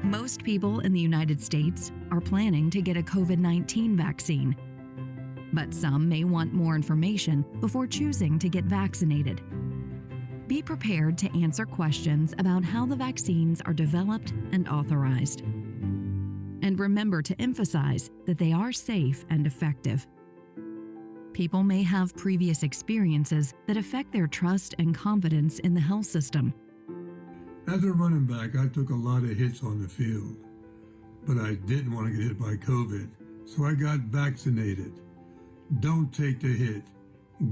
Most people in the United States are planning to get a COVID-19 vaccine, but some may want more information before choosing to get vaccinated. Be prepared to answer questions about how the vaccines are developed and authorized. And remember to emphasize that they are safe and effective. People may have previous experiences that affect their trust and confidence in the health system. As a running back, I took a lot of hits on the field, but I didn't want to get hit by COVID, so I got vaccinated. Don't take the hit.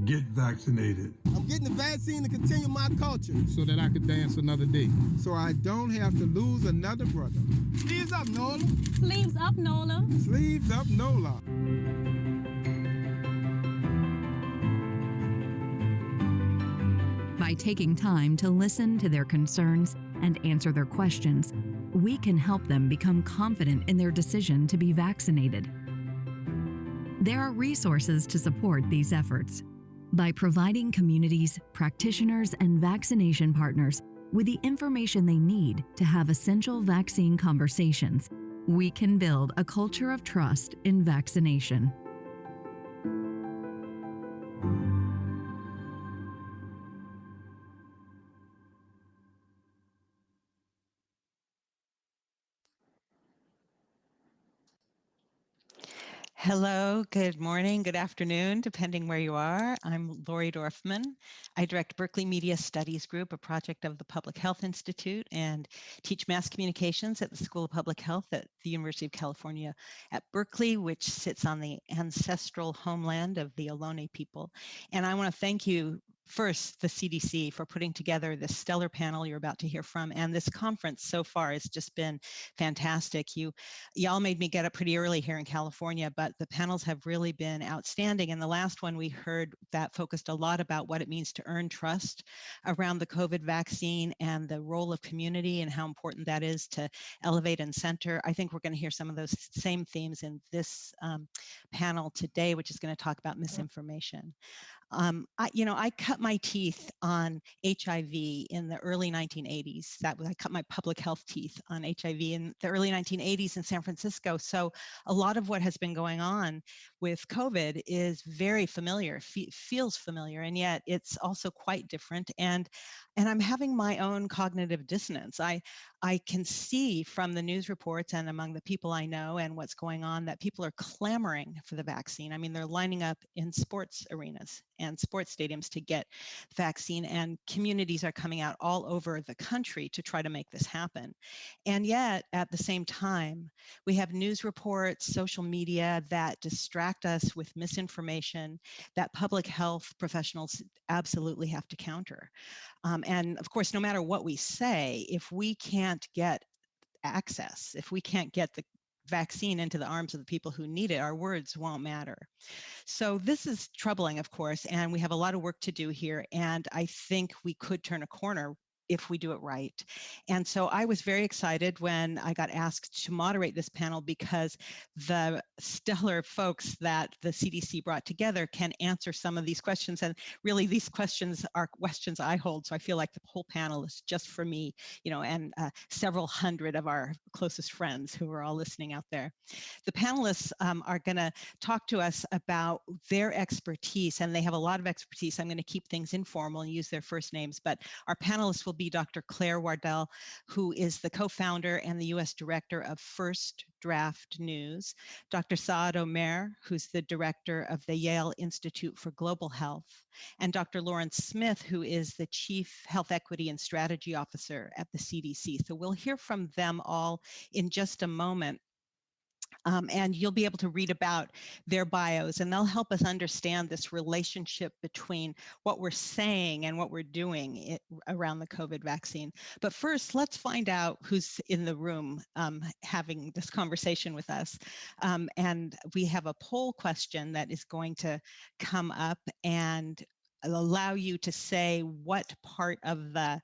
Get vaccinated. I'm getting the vaccine to continue my culture. So that I could dance another day. So I don't have to lose another brother. Sleeves up, Nola. Sleeves up, Nola. Sleeves up, Nola. By taking time to listen to their concerns and answer their questions, we can help them become confident in their decision to be vaccinated. There are resources to support these efforts. By providing communities, practitioners, and vaccination partners with the information they need to have essential vaccine conversations, we can build a culture of trust in vaccination. Hello, good morning, good afternoon, depending where you are. I'm Lori Dorfman. I direct Berkeley Media Studies Group, a project of the Public Health Institute, and teach mass communications at the School of Public Health at the University of California at Berkeley, which sits on the ancestral homeland of the Ohlone people. And I want to thank you first, the CDC, for putting together this stellar panel you're about to hear from. And this conference so far has just been fantastic. Y'all made me get up pretty early here in California, but the panels have really been outstanding. And the last one we heard that focused a lot about what it means to earn trust around the COVID vaccine and the role of community and how important that is to elevate and center. I think we're going to hear some of those same themes in this panel today, which is going to talk about misinformation. I cut my teeth on HIV in the early 1980s. I cut my public health teeth on HIV in the early 1980s in San Francisco. So a lot of what has been going on with COVID is very familiar, feels familiar, and yet it's also quite different. And I'm having my own cognitive dissonance. I can see from the news reports and among the people I know and what's going on that people are clamoring for the vaccine. I mean, they're lining up in sports arenas and sports stadiums to get vaccine, and communities are coming out all over the country to try to make this happen. And yet, at the same time, we have news reports, social media that distract us with misinformation that public health professionals absolutely have to counter. And of course, no matter what we say, if we can't get access, if we can't get the vaccine into the arms of the people who need it, our words won't matter. So this is troubling, of course, and we have a lot of work to do here. And I think we could turn a corner if we do it right. And so I was very excited when I got asked to moderate this panel because the stellar folks that the CDC brought together can answer some of these questions. And really these questions are questions I hold. So I feel like the whole panel is just for me, and several hundred of our closest friends who are all listening out there. The panelists are gonna talk to us about their expertise, and they have a lot of expertise. I'm gonna keep things informal and use their first names, but our panelists will be Dr. Claire Wardell, who is the co-founder and the U.S. director of First Draft News, Dr. Saad Omer, who's the director of the Yale Institute for Global Health, and Dr. Lawrence Smith, who is the Chief Health Equity and Strategy Officer at the CDC. So we'll hear from them all in just a moment. And you'll be able to read about their bios, and they'll help us understand this relationship between what we're saying and what we're doing around the COVID vaccine. But first, let's find out who's in the room having this conversation with us. And we have a poll question that is going to come up and allow you to say what part of the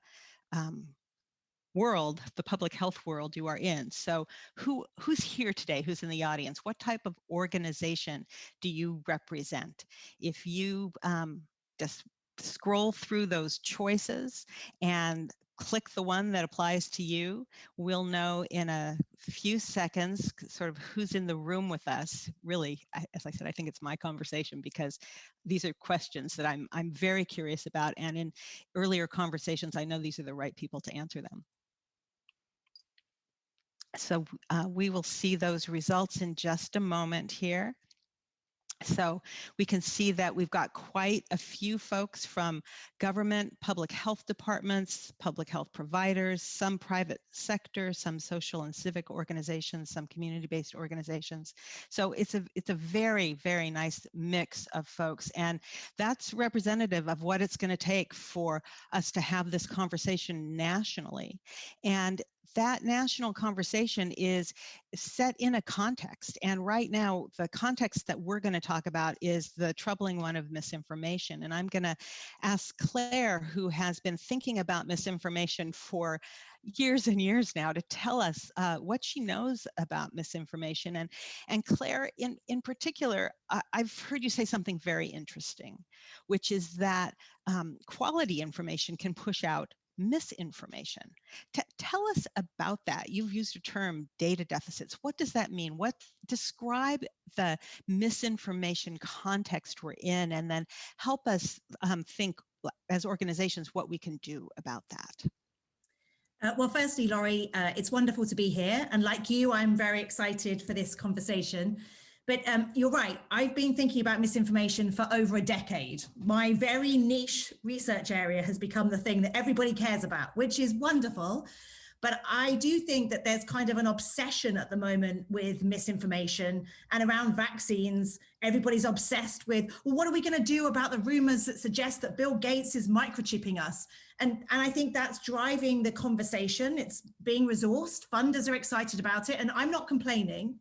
world, the public health world you are in. So who's here today? Who's in the audience? What type of organization do you represent? If you just scroll through those choices and click the one that applies to you, we'll know in a few seconds sort of who's in the room with us. Really, as I said, I think it's my conversation because these are questions that I'm very curious about, and in earlier conversations, I know these are the right people to answer them. So we will see those results in just a moment here. So we can see that we've got quite a few folks from government, public health departments, public health providers, some private sector, some social and civic organizations, some community-based organizations. So it's a very, very nice mix of folks. And that's representative of what it's going to take for us to have this conversation nationally. And that national conversation is set in a context. And right now, the context that we're going to talk about is the troubling one of misinformation. And I'm going to ask Claire, who has been thinking about misinformation for years and years now, to tell us what she knows about misinformation. And Claire, in particular, I've heard you say something very interesting, which is that quality information can push out misinformation. Tell us about that. You've used a term, data deficits. What does that mean? Describe the misinformation context we're in, and then help us think as organizations what we can do about that. Well, firstly, Laurie, it's wonderful to be here. And like you, I'm very excited for this conversation. But you're right, I've been thinking about misinformation for over a decade. My very niche research area has become the thing that everybody cares about, which is wonderful. But I do think that there's kind of an obsession at the moment with misinformation, and around vaccines. Everybody's obsessed with, well, what are we going to do about the rumors that suggest that Bill Gates is microchipping us? And I think that's driving the conversation. It's being resourced. Funders are excited about it, and I'm not complaining.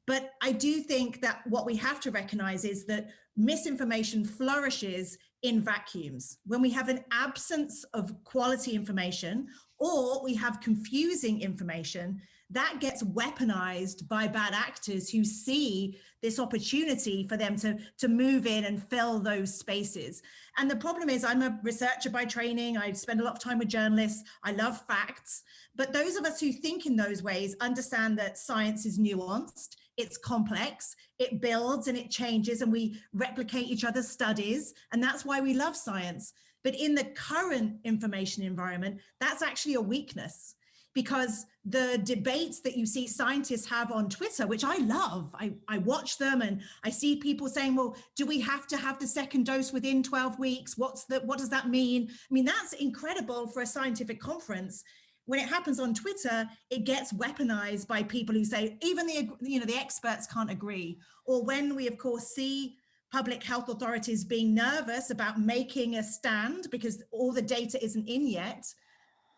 But I do think that what we have to recognize is that misinformation flourishes in vacuums. When we have an absence of quality information, or we have confusing information, that gets weaponized by bad actors who see this opportunity for them to move in and fill those spaces. And the problem is, I'm a researcher by training. I spend a lot of time with journalists. I love facts. But those of us who think in those ways understand that science is nuanced. It's complex, it builds and it changes, and we replicate each other's studies. And that's why we love science. But in the current information environment, that's actually a weakness, because the debates that you see scientists have on Twitter, which I love, I watch them, and I see people saying, well, do we have to have the second dose within 12 weeks? What does that mean? I mean, that's incredible for a scientific conference. When it happens on Twitter, it gets weaponized by people who say even the experts can't agree. Or when we, of course, see public health authorities being nervous about making a stand because all the data isn't in yet,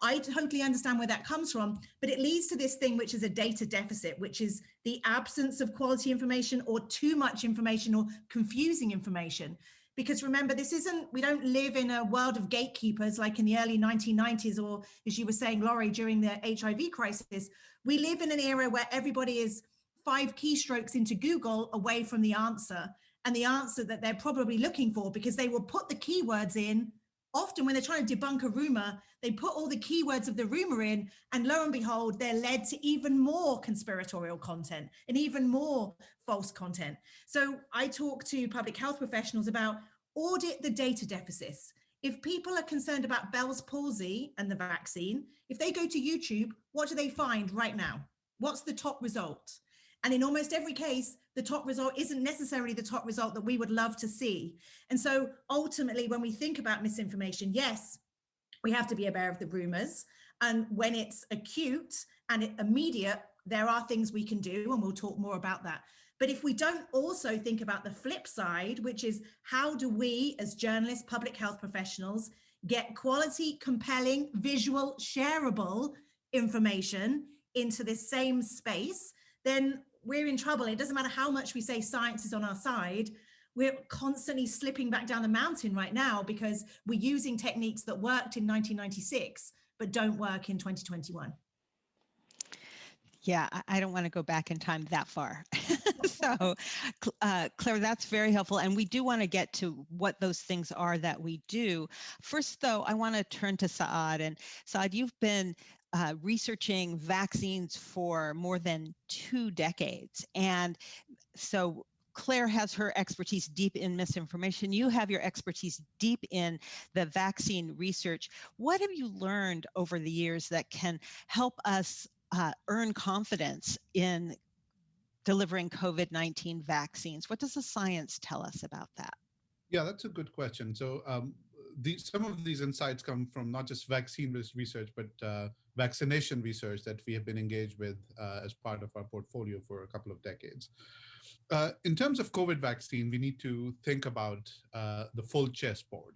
I totally understand where that comes from. But it leads to this thing, which is a data deficit, which is the absence of quality information, or too much information, or confusing information. Because remember, we don't live in a world of gatekeepers like in the early 1990s, or as you were saying, Laurie, during the HIV crisis. We live in an era where everybody is 5 keystrokes into Google away from the answer, and the answer that they're probably looking for, because they will put the keywords in. Often when they're trying to debunk a rumor, they put all the keywords of the rumor in, and lo and behold, they're led to even more conspiratorial content and even more false content. So I talk to public health professionals about audit the data deficits. If people are concerned about Bell's palsy and the vaccine, if they go to YouTube, what do they find right now? What's the top result? And in almost every case, the top result isn't necessarily the top result that we would love to see. And so ultimately, when we think about misinformation, yes, we have to be aware of the rumors. And when it's acute and immediate, there are things we can do, and we'll talk more about that. But if we don't also think about the flip side, which is how do we as journalists, public health professionals, get quality, compelling, visual, shareable information into this same space, then we're in trouble. It doesn't matter how much we say science is on our side. We're constantly slipping back down the mountain right now because we're using techniques that worked in 1996, but don't work in 2021. Yeah, I don't want to go back in time that far. So, Claire, that's very helpful. And we do want to get to what those things are that we do. First, though, I want to turn to Saad. And Saad, you've been researching vaccines for more than 2 decades. And so Claire has her expertise deep in misinformation. You have your expertise deep in the vaccine research. What have you learned over the years that can help us earn confidence in delivering COVID-19 vaccines? What does the science tell us about that? Yeah, that's a good question. So some of these insights come from not just vaccine research, but vaccination research that we have been engaged with as part of our portfolio for a couple of decades. In terms of COVID vaccine, we need to think about the full chessboard,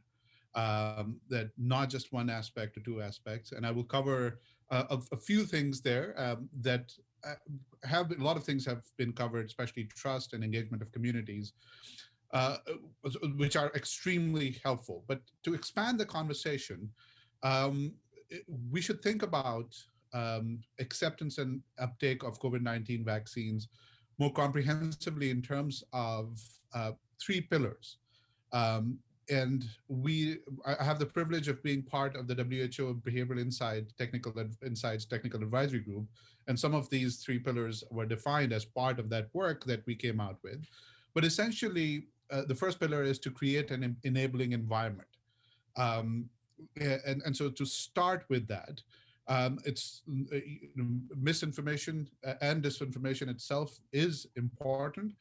that not just one aspect or 2 aspects. And I will cover a few things there that have a lot of things have been covered, especially trust and engagement of communities, which are extremely helpful. But to expand the conversation, we should think about acceptance and uptake of COVID-19 vaccines more comprehensively in terms of 3 pillars. And I have the privilege of being part of the WHO Behavioral Insights Technical Advisory Group. And some of these 3 pillars were defined as part of that work that we came out with. But essentially, the first pillar is to create an enabling environment. And so to start with that, it's misinformation and disinformation itself is important.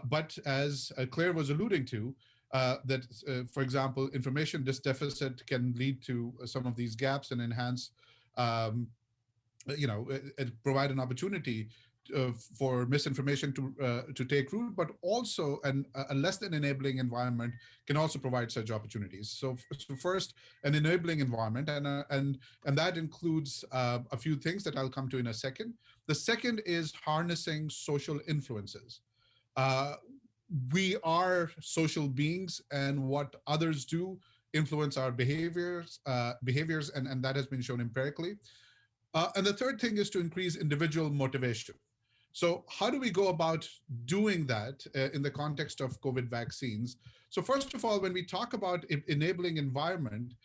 But as Claire was alluding to, that, for example, information deficit can lead to some of these gaps and enhance, provide an opportunity for misinformation to take root, but also a less than enabling environment can also provide such opportunities. So first, an enabling environment, and that includes a few things that I'll come to in a second. The second is harnessing social influences. We are social beings, and what others do influence our behaviors, and that has been shown empirically. And the third thing is to increase individual motivation. So how do we go about doing that in the context of COVID vaccines? So first of all, when we talk about enabling environment,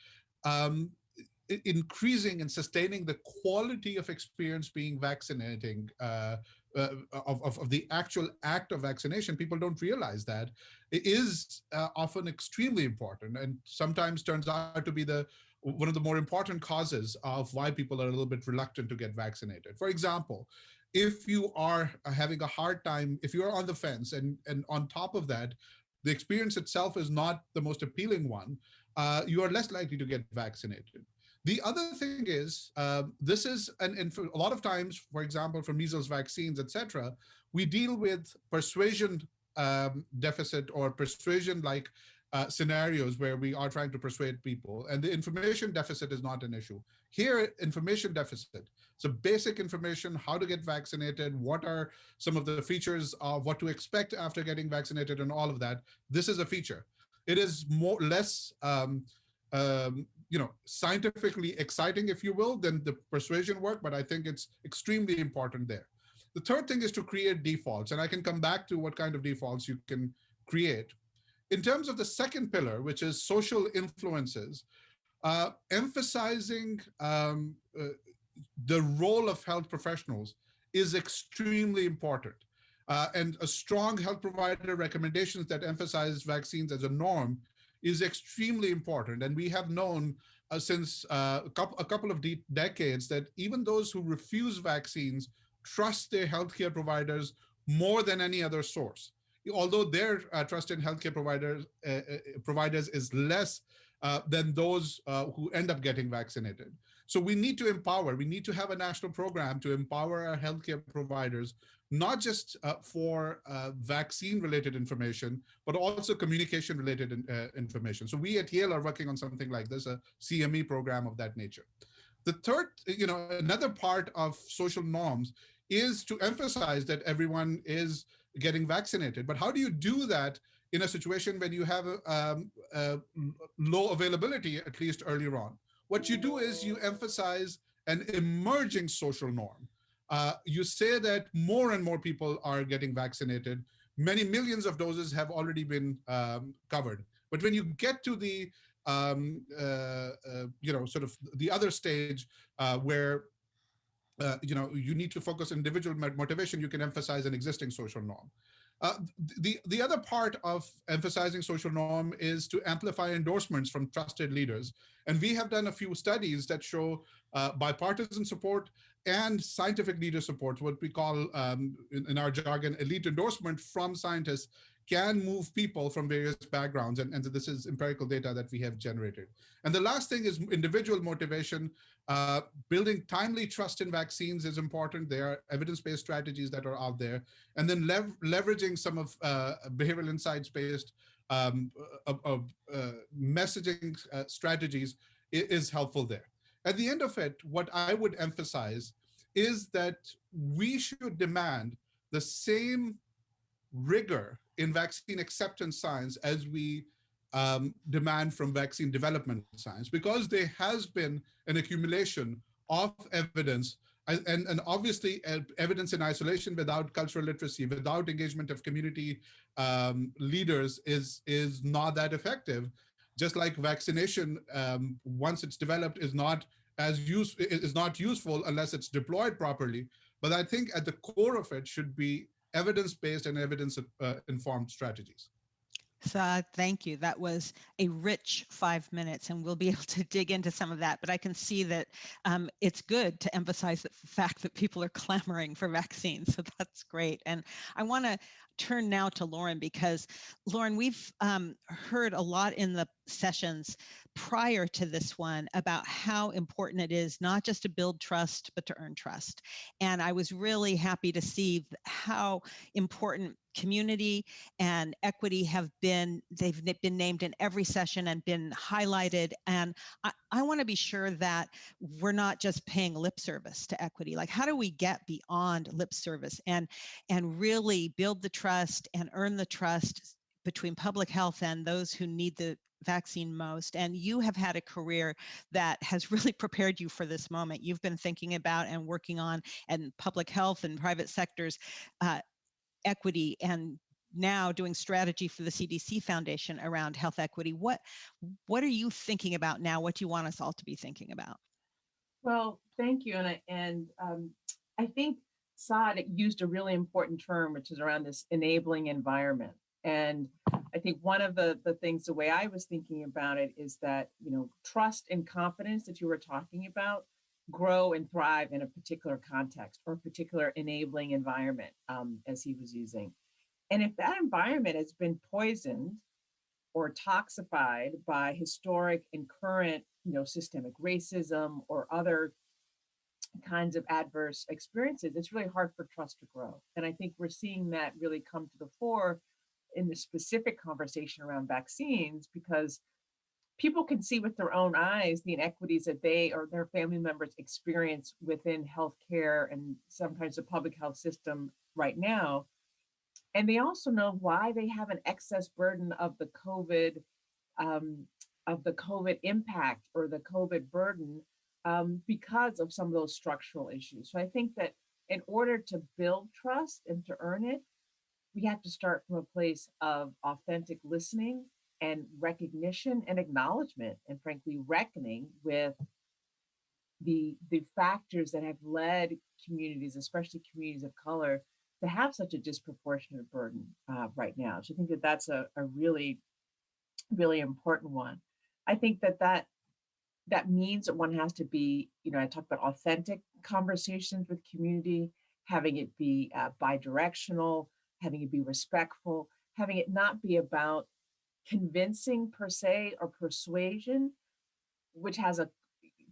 increasing and sustaining the quality of experience being vaccinating, of the actual act of vaccination, people don't realize that it is often extremely important, and sometimes turns out to be one of the more important causes of why people are a little bit reluctant to get vaccinated. For example, if you are having a hard time, if you are on the fence, and on top of that, the experience itself is not the most appealing one, you are less likely to get vaccinated. The other thing is, this is, and for a lot of times, for example, for measles vaccines, et cetera, we deal with persuasion deficit or persuasion-like scenarios where we are trying to persuade people, and the information deficit is not an issue. Here, information deficit. So basic information, how to get vaccinated, what are some of the features of what to expect after getting vaccinated, and all of that. This is a feature. It is less scientifically exciting, if you will, than the persuasion work, but I think it's extremely important there. The third thing is to create defaults, and I can come back to what kind of defaults you can create. In terms of the second pillar, which is social influences, emphasizing the role of health professionals is extremely important. And a strong health provider recommendations that emphasize vaccines as a norm is extremely important. And we have known since a couple of decades that even those who refuse vaccines trust their healthcare providers more than any other source, although their trust in healthcare providers is less than those who end up getting vaccinated. So we need to empower, we need to have a national program to empower our healthcare providers, not just for vaccine related information, but also communication related information. So we at Yale are working on something like this, a CME program of that nature. The third, another part of social norms is to emphasize that everyone is getting vaccinated. But how do you do that in a situation when you have low availability, at least earlier on? What you do is you emphasize an emerging social norm. You say that more and more people are getting vaccinated. Many millions of doses have already been covered. But when you get to the sort of the other stage where you need to focus on individual motivation, you can emphasize an existing social norm. The other part of emphasizing social norm is to amplify endorsements from trusted leaders. And we have done a few studies that show bipartisan support and scientific leader support, what we call in our jargon, elite endorsement from scientists, can move people from various backgrounds. And this is empirical data that we have generated. And the last thing is individual motivation. Building timely trust in vaccines is important. There are evidence-based strategies that are out there. And then leveraging some of behavioral insights-based messaging strategies is helpful there. At the end of it, what I would emphasize is that we should demand the same rigor in vaccine acceptance science as we demand from vaccine development science, because there has been an accumulation of evidence and obviously evidence in isolation without cultural literacy, without engagement of community leaders is not that effective. Just like vaccination, once it's developed, is not useful unless it's deployed properly. But I think at the core of it should be evidence-based and evidence-informed strategies. Saad, thank you. That was a rich 5 minutes, and we'll be able to dig into some of that. But I can see that it's good to emphasize the fact that people are clamoring for vaccines. So that's great. And I want to turn now to Lauren, because Lauren, we've heard a lot in the sessions prior to this one about how important it is not just to build trust, but to earn trust. And I was really happy to see how important community and equity they've been named in every session and been highlighted. And I want to be sure that we're not just paying lip service to equity. Like, how do we get beyond lip service and really build the trust and earn the trust between public health and those who need the vaccine most? And you have had a career that has really prepared you for this moment. You've been thinking about and working on, and public health and private sectors, equity, and now doing strategy for the CDC Foundation around health equity. What are you thinking about now? What do you want us all to be thinking about? Well, thank you. And I think Saad used a really important term, which is around this enabling environment. And I think one of the things, the way I was thinking about it, is that, trust and confidence that you were talking about grow and thrive in a particular context or a particular enabling environment, as he was using. And if that environment has been poisoned or toxified by historic and current, systemic racism or other kinds of adverse experiences, it's really hard for trust to grow. And I think we're seeing that really come to the fore in the specific conversation around vaccines, because people can see with their own eyes the inequities that they or their family members experience within healthcare and sometimes the public health system right now. And they also know why they have an excess burden of the COVID impact or the COVID burden because of some of those structural issues. So I think that in order to build trust and to earn it, we have to start from a place of authentic listening and recognition and acknowledgement, and frankly, reckoning with the factors that have led communities, especially communities of color, to have such a disproportionate burden right now. So I think that that's a really, really important one. I think that means that one has to be, I talk about authentic conversations with community, having it be bidirectional, having it be respectful, having it not be about convincing per se or persuasion, which has a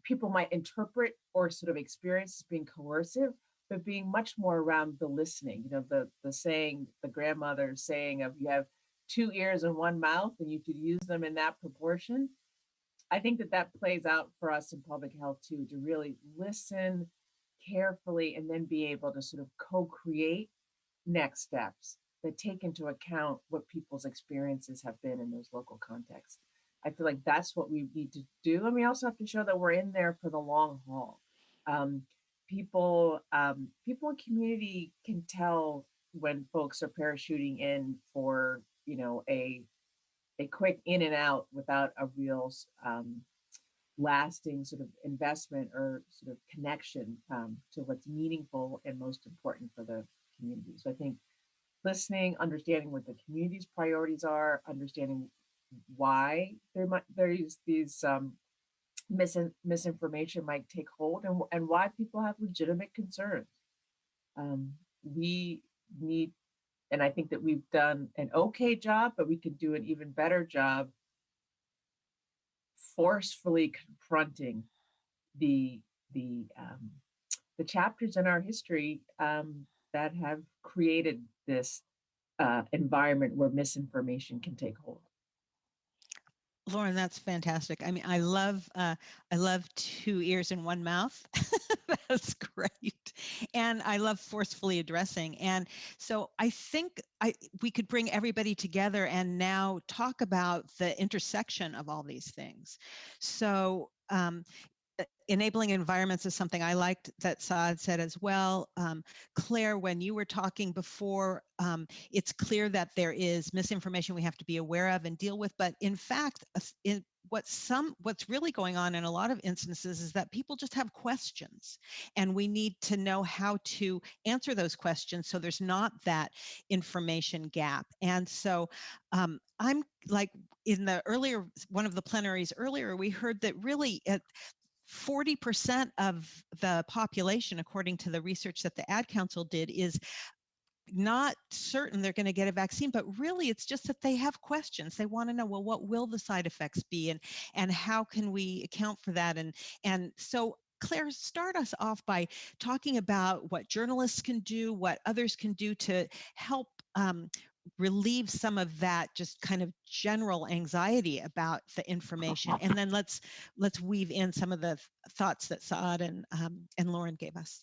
people might interpret or sort of experience as being coercive, but being much more around the listening. You know, the saying, the grandmother saying of you have two ears and one mouth, and you could use them in that proportion. I think that that plays out for us in public health too, to really listen carefully and then be able to sort of co-create next steps that take into account what people's experiences have been in those local contexts. I feel like that's what we need to do. And we also have to show that we're in there for the long haul. People in community can tell when folks are parachuting in for, you know, a quick in and out without a real lasting sort of investment or sort of connection to what's meaningful and most important for the community. So I think listening, understanding what the community's priorities are, understanding why there's these misinformation might take hold, and why people have legitimate concerns. We need, and I think that we've done an okay job, but we could do an even better job forcefully confronting the chapters in our history that have created this environment where misinformation can take hold. Lauren, that's fantastic. I mean, I love two ears and one mouth. That's great. And I love forcefully addressing. And so I think we could bring everybody together and now talk about the intersection of all these things. So enabling environments is something I liked that Saad said as well. Claire, when you were talking before, it's clear that there is misinformation we have to be aware of and deal with. But in fact, what's really going on in a lot of instances is that people just have questions, and we need to know how to answer those questions so there's not that information gap. And so I'm like in the earlier, one of the plenaries earlier, we heard that really 40% of the population, according to the research that the Ad Council did, is not certain they're going to get a vaccine, but really it's just that they have questions. They want to know, well, what will the side effects be, and how can we account for that? And so Claire, start us off by talking about what journalists can do, what others can do to help relieve some of that just kind of general anxiety about the information, and then let's weave in some of the thoughts that Saad and Lauren gave us.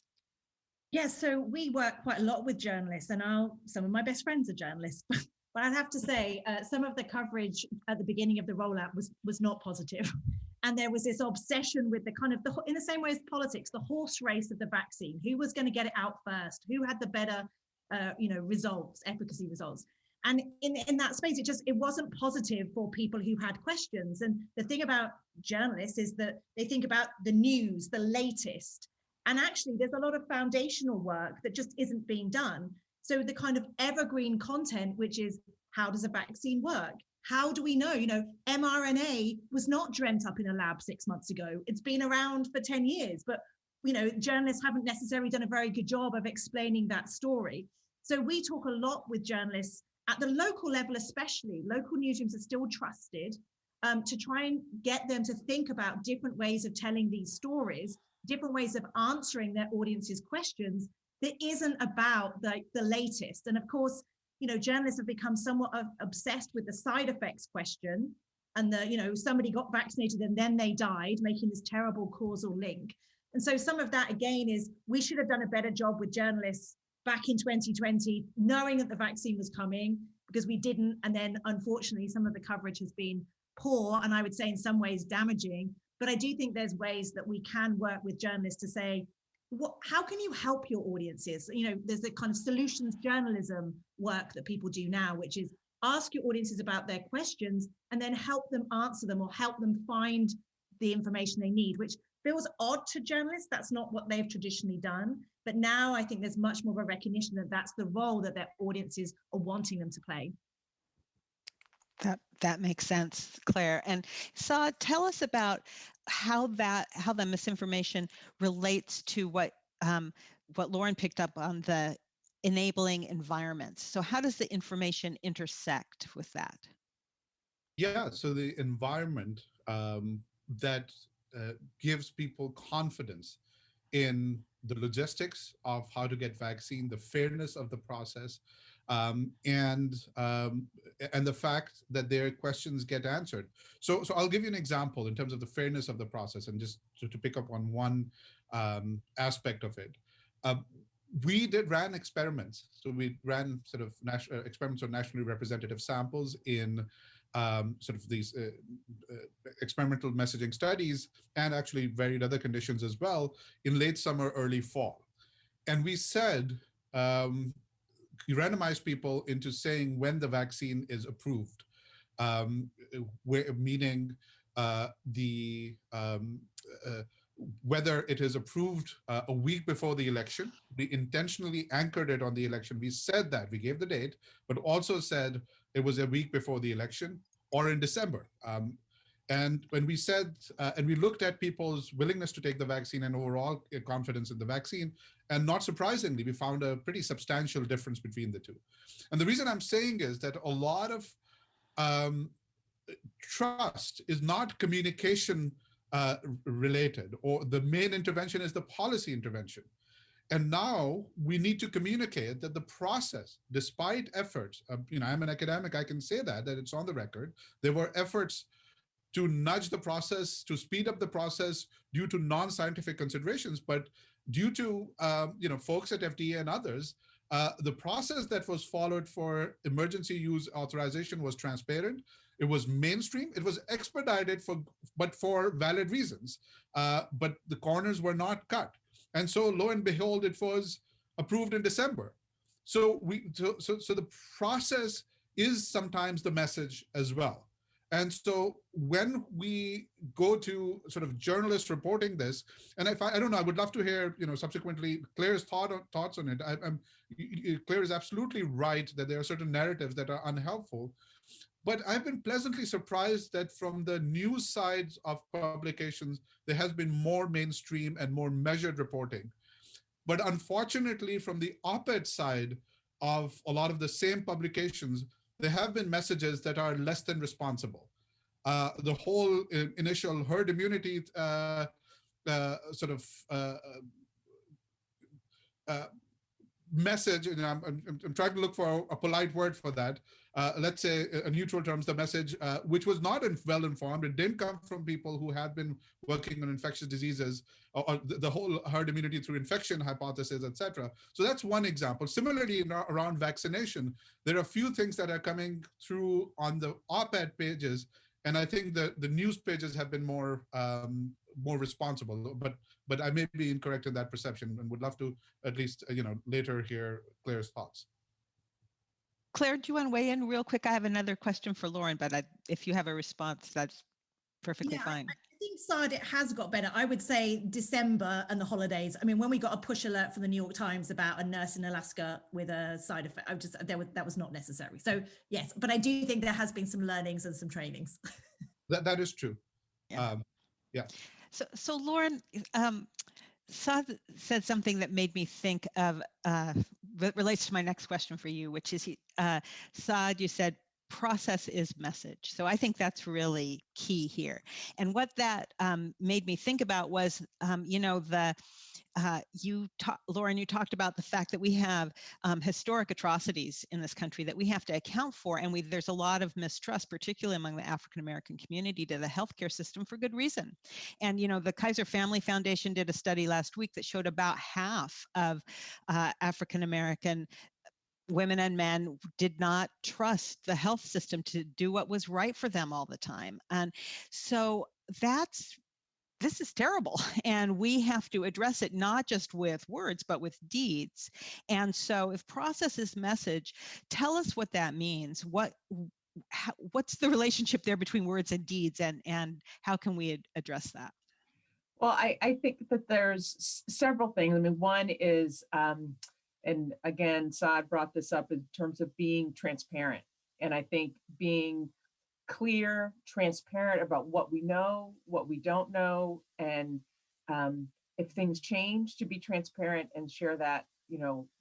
Yeah, so we work quite a lot with journalists, and some of my best friends are journalists. But I'd have to say some of the coverage at the beginning of the rollout was not positive. And there was this obsession with the kind of, in the same way as politics, the horse race of the vaccine. Who was going to get it out first? Who had the better results, efficacy results? And in that space, it wasn't positive for people who had questions. And the thing about journalists is that they think about the news, the latest. And actually, there's a lot of foundational work that just isn't being done. So the kind of evergreen content, which is, how does a vaccine work? How do we know? mRNA was not dreamt up in a lab 6 months ago. It's been around for 10 years, but journalists haven't necessarily done a very good job of explaining that story. So we talk a lot with journalists at the local level, especially. Local newsrooms are still trusted to try and get them to think about different ways of telling these stories, different ways of answering their audience's questions that isn't about the latest. And of course, journalists have become somewhat obsessed with the side effects question, and somebody got vaccinated and then they died, making this terrible causal link. And so some of that, again, is we should have done a better job with journalists back in 2020, knowing that the vaccine was coming, because we didn't. And then unfortunately, some of the coverage has been poor, and I would say in some ways damaging. But I do think there's ways that we can work with journalists to say, how can you help your audiences? There's a kind of solutions journalism work that people do now, which is ask your audiences about their questions and then help them answer them or help them find the information they need, which feels odd to journalists. That's not what they've traditionally done. But now I think there's much more of a recognition that that's the role that their audiences are wanting them to play. That makes sense, Claire. And Saad, tell us about how the misinformation relates to what Lauren picked up on, the enabling environments. So how does the information intersect with that? Yeah, so the environment that gives people confidence in the logistics of how to get vaccine, the fairness of the process, and the fact that their questions get answered. So I'll give you an example in terms of the fairness of the process, and just to pick up on one aspect of it. We ran experiments. So we ran sort of experiments on nationally representative samples in sort of these experimental messaging studies, and actually varied other conditions as well, in late summer, early fall. And we said, you randomize people into saying when the vaccine is approved, meaning whether it is approved a week before the election. We intentionally anchored it on the election. We said that, we gave the date, but also said it was a week before the election or in December. And when we said, and we looked at people's willingness to take the vaccine and overall confidence in the vaccine, and not surprisingly, we found a pretty substantial difference between the two. And the reason I'm saying is that a lot of trust is not communication related, or the main intervention is the policy intervention. And now we need to communicate that the process, despite efforts, I'm an academic, I can say that it's on the record, there were efforts to nudge the process, to speed up the process due to non-scientific considerations, but due to folks at FDA and others, the process that was followed for emergency use authorization was transparent. It was mainstream. It was expedited but for valid reasons. But the corners were not cut, and so lo and behold, it was approved in December. So the process is sometimes the message as well. And so when we go to sort of journalists reporting this, and I don't know, I would love to hear, subsequently Claire's thoughts on it. Claire is absolutely right that there are certain narratives that are unhelpful, but I've been pleasantly surprised that from the news sides of publications, there has been more mainstream and more measured reporting. But unfortunately, from the op-ed side of a lot of the same publications, there have been messages that are less than responsible. The whole initial herd immunity message, and I'm trying to look for a polite word for that. Let's say a neutral terms, the message, which was not well informed. It didn't come from people who had been working on infectious diseases, or the whole herd immunity through infection hypothesis, etc. So that's one example. Similarly, around vaccination, there are a few things that are coming through on the op-ed pages, and I think the news pages have been more responsible. But I may be incorrect in that perception, and would love to at least later hear Claire's thoughts. Claire, do you want to weigh in real quick? I have another question for Lauren, but if you have a response, that's perfectly fine. I think, Saad, it has got better. I would say December and the holidays. I mean, when we got a push alert from the New York Times about a nurse in Alaska with a side effect, that was not necessary. So yes, but I do think there has been some learnings and some trainings. That is true. Yeah. So Lauren, Saad said something that made me think of, that relates to my next question for you, which is, Saad, you said process is message. So I think that's really key here. And what that made me think about was, Lauren, you talked about the fact that we have historic atrocities in this country that we have to account for, and there's a lot of mistrust, particularly among the African-American community, to the healthcare system for good reason. And the Kaiser Family Foundation did a study last week that showed about half of African-American women and men did not trust the health system to do what was right for them all the time. And so this is terrible, and we have to address it not just with words, but with deeds. And so if process is message, tell us what that means. What's the relationship there between words and deeds, and how can we address that? Well, I think that there's several things. I mean, one is, and again, Saad brought this up in terms of being transparent. And I think being clear, transparent about what we know, what we don't know, and if things change, to be transparent and share that,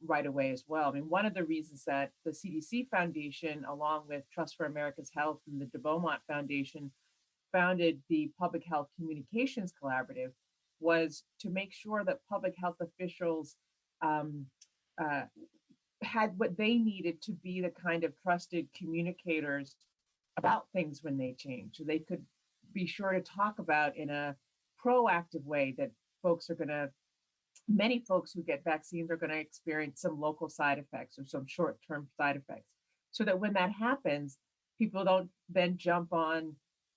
right away as well. I mean, one of the reasons that the CDC Foundation, along with Trust for America's Health and the de Beaumont Foundation, founded the Public Health Communications Collaborative was to make sure that public health officials um, had what they needed to be the kind of trusted communicators about things when they change. So they could be sure to talk about in a proactive way that folks are going to, many folks who get vaccines are going to experience some local side effects or some short-term side effects. So that when that happens, people don't then jump on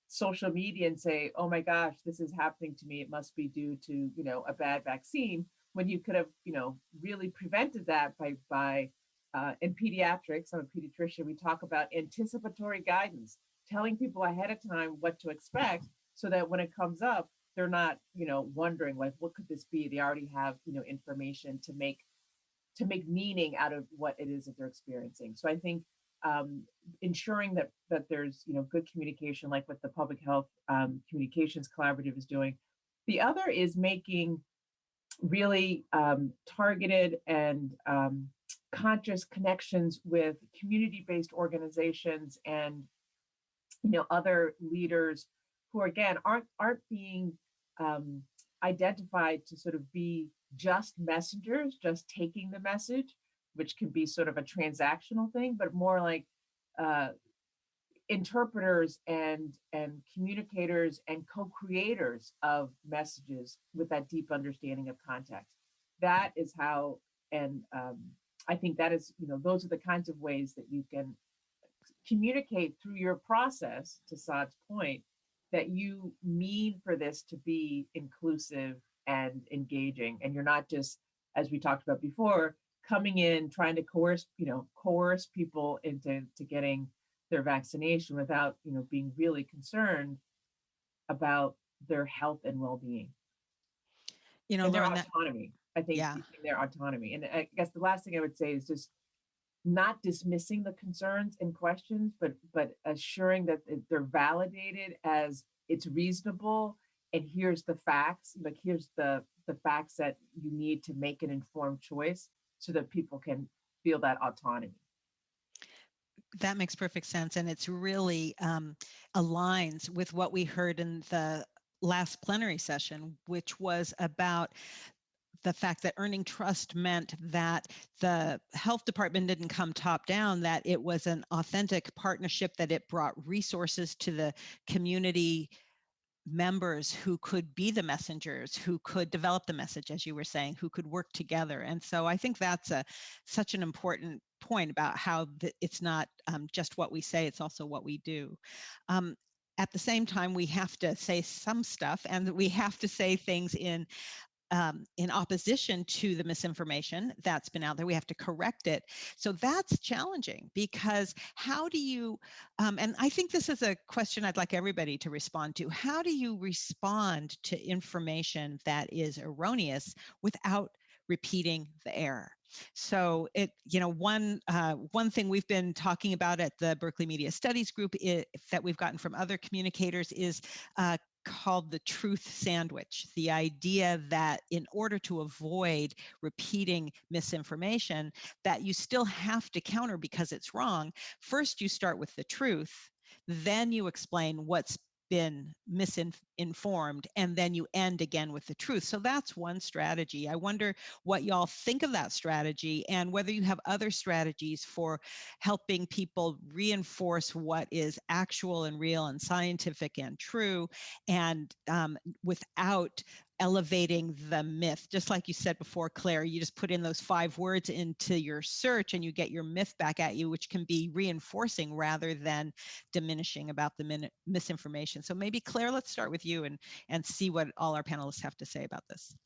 social media and say, oh my gosh, this is happening to me. It must be due to, a bad vaccine, when you could have, really prevented that by in pediatrics, I'm a pediatrician, we talk about anticipatory guidance, telling people ahead of time what to expect so that when it comes up, they're not, wondering like, what could this be? They already have, information to make meaning out of what it is that they're experiencing. So I think ensuring that there's, good communication, like what the Public Health Communications Collaborative is doing. The other is making really targeted and conscious connections with community-based organizations and other leaders who again aren't being identified to sort of be just messengers, just taking the message, which can be sort of a transactional thing, but more like interpreters and communicators and co-creators of messages with that deep understanding of context. That is how, and I think that is, those are the kinds of ways that you can communicate through your process, to Saad's point, that you mean for this to be inclusive and engaging. And you're not just, as we talked about before, coming in, trying to coerce people into getting their vaccination without, being really concerned about their health and well-being. And their Lauren, autonomy. I think yeah. their autonomy. And I guess the last thing I would say is just not dismissing the concerns and questions, but assuring that they're validated as it's reasonable. And here's the facts, like here's the facts that you need to make an informed choice so that people can feel that autonomy. That makes perfect sense. And it's really aligns with what we heard in the last plenary session, which was about the fact that earning trust meant that the health department didn't come top down, that it was an authentic partnership, that it brought resources to the community members who could be the messengers, who could develop the message, as you were saying, who could work together. And so I think that's such an important point about how it's not just what we say, it's also what we do. At the same time, we have to say some stuff, and we have to say things in opposition to the misinformation that's been out there. We have to correct it. So that's challenging, because how do you, and I think this is a question I'd like everybody to respond to. How do you respond to information that is erroneous without repeating the error? So one thing we've been talking about at the Berkeley Media Studies Group that we've gotten from other communicators is called the truth sandwich. The idea that in order to avoid repeating misinformation, that you still have to counter because it's wrong. First, you start with the truth, then you explain what's been misinformed, and then you end again with the truth. So that's one strategy. I wonder what y'all think of that strategy, and whether you have other strategies for helping people reinforce what is actual and real and scientific and true, and without elevating the myth. Just like you said before, Claire, you just put in those 5 words into your search and you get your myth back at you, which can be reinforcing rather than diminishing about the misinformation. So maybe Claire, let's start with you and see what all our panelists have to say about this.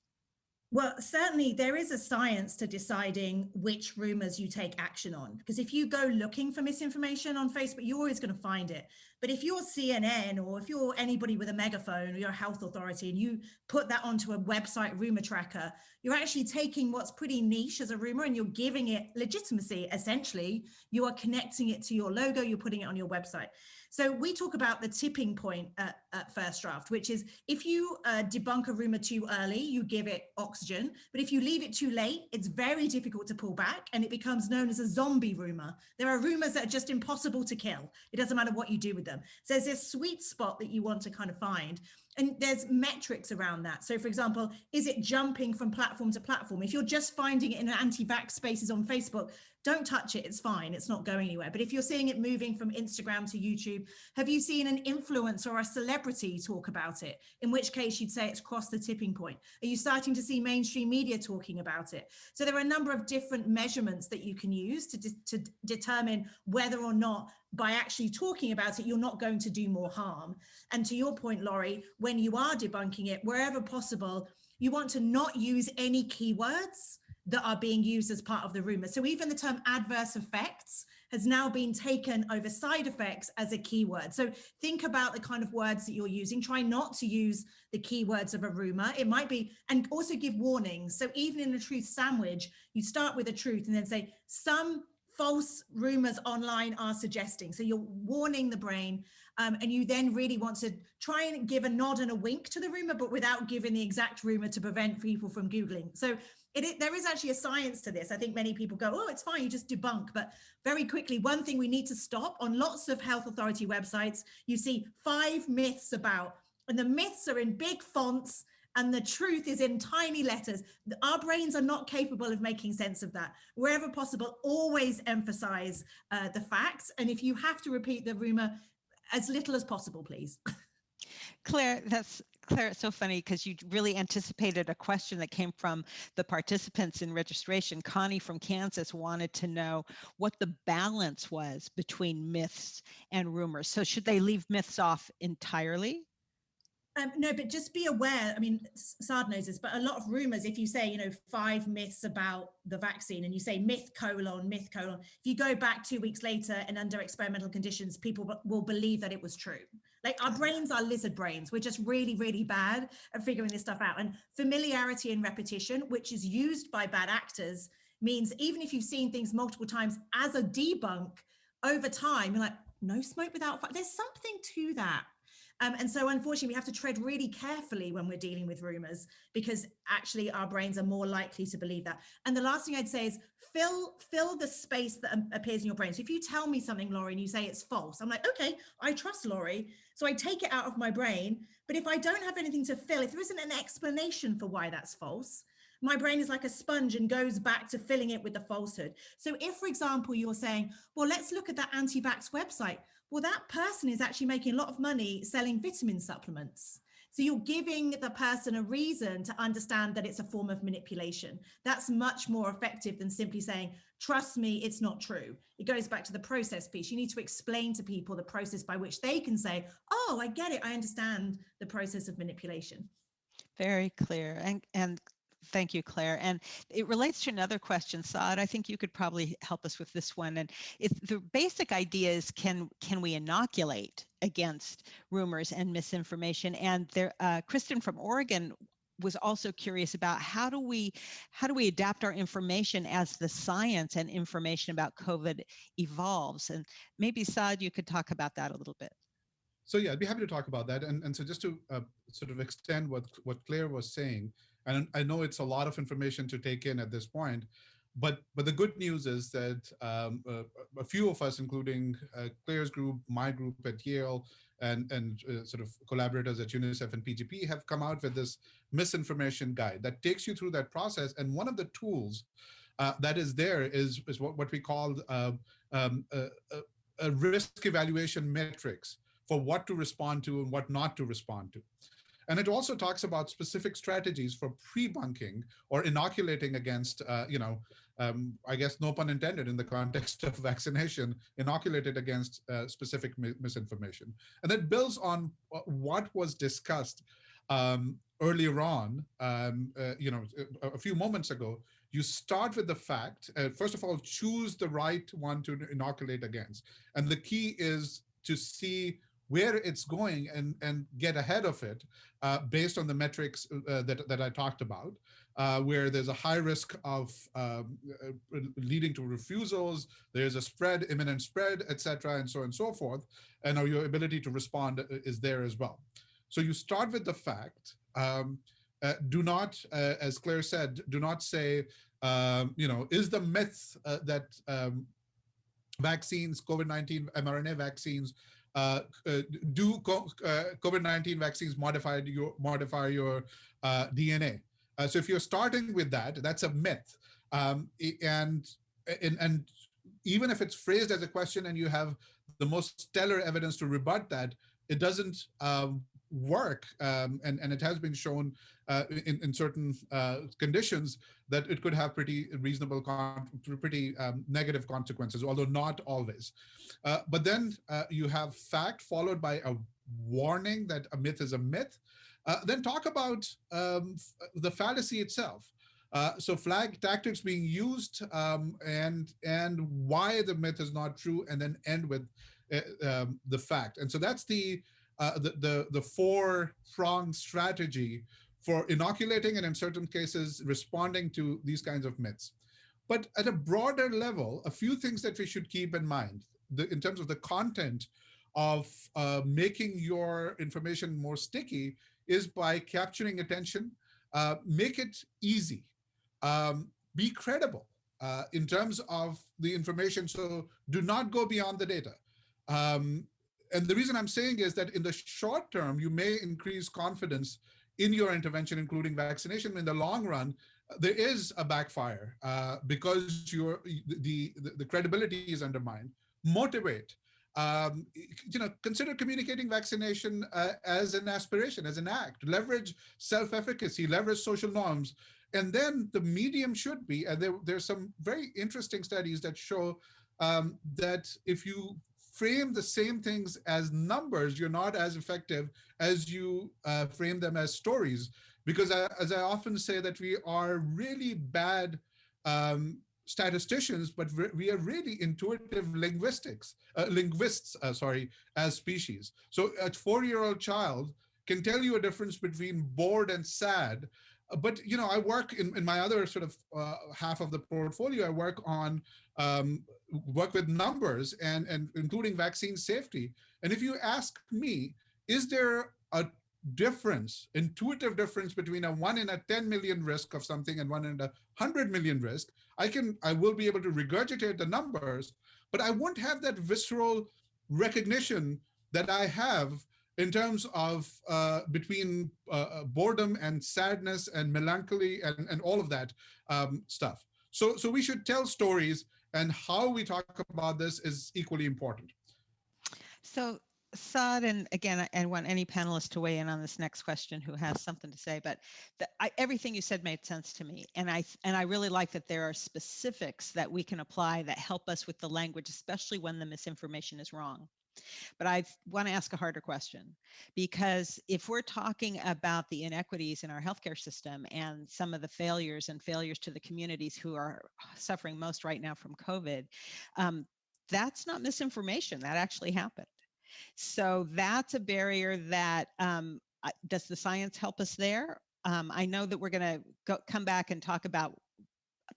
Well, certainly there is a science to deciding which rumors you take action on, because if you go looking for misinformation on Facebook, you're always going to find it. But if you're CNN, or if you're anybody with a megaphone, or you're a health authority, and you put that onto a website rumor tracker, you're actually taking what's pretty niche as a rumor and you're giving it legitimacy. Essentially, you are connecting it to your logo, you're putting it on your website. So we talk about the tipping point at First Draft, which is if you debunk a rumor too early, you give it oxygen. But if you leave it too late, it's very difficult to pull back, and it becomes known as a zombie rumor. There are rumors that are just impossible to kill. It doesn't matter what you do with them. them. So there's this sweet spot that you want to kind of find. And there's metrics around that. So for example, is it jumping from platform to platform? If you're just finding it in anti-vax spaces on Facebook, don't touch it, it's fine, it's not going anywhere. But if you're seeing it moving from Instagram to YouTube, have you seen an influencer or a celebrity talk about it? In which case you'd say it's crossed the tipping point. Are you starting to see mainstream media talking about it? So there are a number of different measurements that you can use to determine whether or not by actually talking about it, you're not going to do more harm. And to your point, Laurie, when you are debunking it, wherever possible, you want to not use any keywords that are being used as part of the rumor. So even the term adverse effects has now been taken over side effects as a keyword. So think about the kind of words that you're using. Try not to use the keywords of a rumor. It might be, and also give warnings. So even in a truth sandwich, you start with a truth and then say, some false rumors online are suggesting. So you're warning the brain, and you then really want to try and give a nod and a wink to the rumor, but without giving the exact rumor to prevent people from Googling. So there is actually a science to this. I think many people go, oh, it's fine, you just debunk. But very quickly, one thing we need to stop, on lots of health authority websites, you see 5 myths about, and the myths are in big fonts, and the truth is in tiny letters. Our brains are not capable of making sense of that. Wherever possible, always emphasize the facts. And if you have to repeat the rumor, as little as possible, please. Claire, it's so funny because you really anticipated a question that came from the participants in registration. Connie from Kansas wanted to know what the balance was between myths and rumors. So should they leave myths off entirely? No, but just be aware. I mean, Saad knows this, but a lot of rumors, if you say, 5 myths about the vaccine and you say myth colon, if you go back 2 weeks later and under experimental conditions, people will believe that it was true. Like, our brains are lizard brains. We're just really, really bad at figuring this stuff out. And familiarity and repetition, which is used by bad actors, means even if you've seen things multiple times as a debunk, over time, you're like, no smoke without fire. There's something to that. And so unfortunately, we have to tread really carefully when we're dealing with rumors, because actually our brains are more likely to believe that. And the last thing I'd say is fill the space that appears in your brain. So if you tell me something, Laurie, and you say it's false, I'm like, okay, I trust Laurie. So I take it out of my brain. But if I don't have anything to fill, if there isn't an explanation for why that's false, my brain is like a sponge and goes back to filling it with the falsehood. So if, for example, you're saying, well, let's look at that anti-vax website. Well, that person is actually making a lot of money selling vitamin supplements. So you're giving the person a reason to understand that it's a form of manipulation. That's much more effective than simply saying, trust me, it's not true. It goes back to the process piece. You need to explain to people the process by which they can say, oh, I get it. I understand the process of manipulation. Very clear. And thank you, Claire. And it relates to another question, Saad. I think you could probably help us with this one. And the basic idea is, can we inoculate against rumors and misinformation? And there, Kristen from Oregon was also curious about how do we adapt our information as the science and information about COVID evolves? And maybe, Saad, you could talk about that a little bit. So yeah, I'd be happy to talk about that. And so just to sort of extend what Claire was saying, and I know it's a lot of information to take in at this point, but the good news is that a few of us, including Claire's group, my group at Yale, and sort of collaborators at UNICEF and PGP, have come out with this misinformation guide that takes you through that process. And one of the tools that is there is what we call a risk evaluation metrics for what to respond to and what not to respond to. And it also talks about specific strategies for pre-bunking or inoculating against, I guess no pun intended in the context of vaccination, inoculated against specific misinformation. And that builds on what was discussed earlier on, a few moments ago. You start with the fact, first of all, choose the right one to inoculate against. And the key is to see where it's going and get ahead of it based on the metrics that I talked about, where there's a high risk of leading to refusals, there's a spread, imminent spread, et cetera, and so on and so forth, and your ability to respond is there as well. So you start with the fact. Do not, as Claire said, do not say, is the myth that vaccines, COVID-19 mRNA vaccines, do COVID-19 vaccines modify your DNA? So if you're starting with that, that's a myth. And even if it's phrased as a question and you have the most stellar evidence to rebut that, it doesn't work. And it has been shown in certain conditions that it could have pretty reasonable, pretty negative consequences, although not always. But then you have fact followed by a warning that a myth is a myth. Then talk about the fallacy itself. So flag tactics being used, and why the myth is not true, and then end with the fact. And so that's the four-pronged strategy for inoculating and in certain cases responding to these kinds of myths. But at a broader level, a few things that we should keep in mind in terms of the content of making your information more sticky is by capturing attention, make it easy, be credible in terms of the information. So do not go beyond the data. And the reason I'm saying is that in the short term, you may increase confidence in your intervention, including vaccination. In the long run, there is a backfire because the credibility is undermined. Motivate. Consider communicating vaccination as an aspiration, as an act. Leverage self-efficacy, leverage social norms. And then the medium should be, and there's some very interesting studies that show that if you frame the same things as numbers, you're not as effective as you frame them as stories. Because as I often say, that we are really bad statisticians, but we are really intuitive linguists, as species. So a 4-year-old child can tell you a difference between bored and sad. But I work in my other sort of half of the portfolio. I work on work with numbers and including vaccine safety. And if you ask me, is there a intuitive difference between a 1 in a 10 million risk of something and 1 in a 100 million risk? I will be able to regurgitate the numbers, but I won't have that visceral recognition that I have in terms of between boredom and sadness and melancholy and all of that stuff. So we should tell stories, and how we talk about this is equally important. So Saad, and again, I want any panelist to weigh in on this next question who has something to say, but everything you said made sense to me. And I really like that there are specifics that we can apply that help us with the language, especially when the misinformation is wrong. But I want to ask a harder question, because if we're talking about the inequities in our healthcare system and some of the failures to the communities who are suffering most right now from COVID, that's not misinformation. That actually happened. So that's a barrier that, does the science help us there? I know that we're going to come back and talk about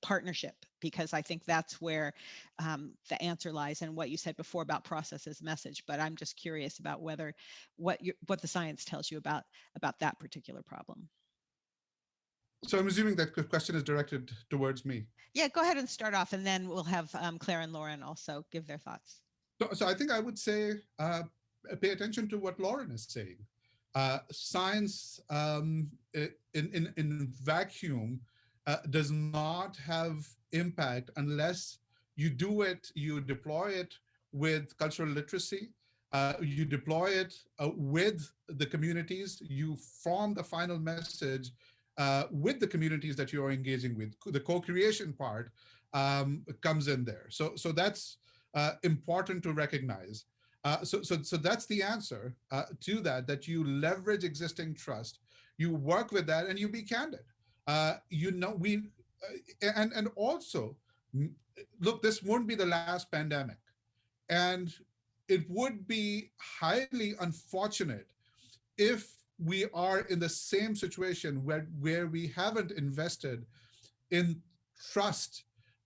partnership, because I think that's where the answer lies, and what you said before about process as message. But I'm just curious about what the science tells you about that particular problem. So I'm assuming that the question is directed towards me. Yeah, go ahead and start off, and then we'll have Claire and Lauren also give their thoughts. So I think I would say pay attention to what Lauren is saying. Science in vacuum does not have impact unless you deploy it with cultural literacy, you deploy it with the communities, you form the final message with the communities that you are engaging with. The co-creation part comes in there. So that's important to recognize. So that's the answer to that you leverage existing trust, you work with that, and you be candid. And also, look, this won't be the last pandemic. And it would be highly unfortunate if we are in the same situation where we haven't invested in trust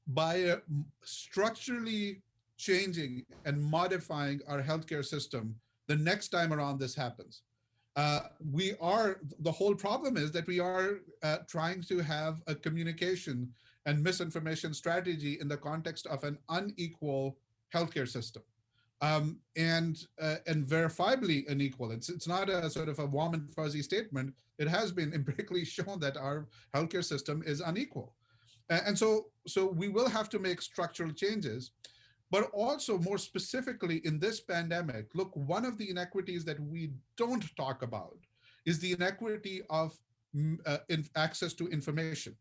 by structurally changing and modifying our healthcare system the next time around this happens. The whole problem is that we are trying to have a communication and misinformation strategy in the context of an unequal healthcare system. and verifiably unequal. It's not a sort of a warm and fuzzy statement. It has been empirically shown that our healthcare system is unequal, and so we will have to make structural changes. But also more specifically in this pandemic, look, one of the inequities that we don't talk about is the inequity of access to information.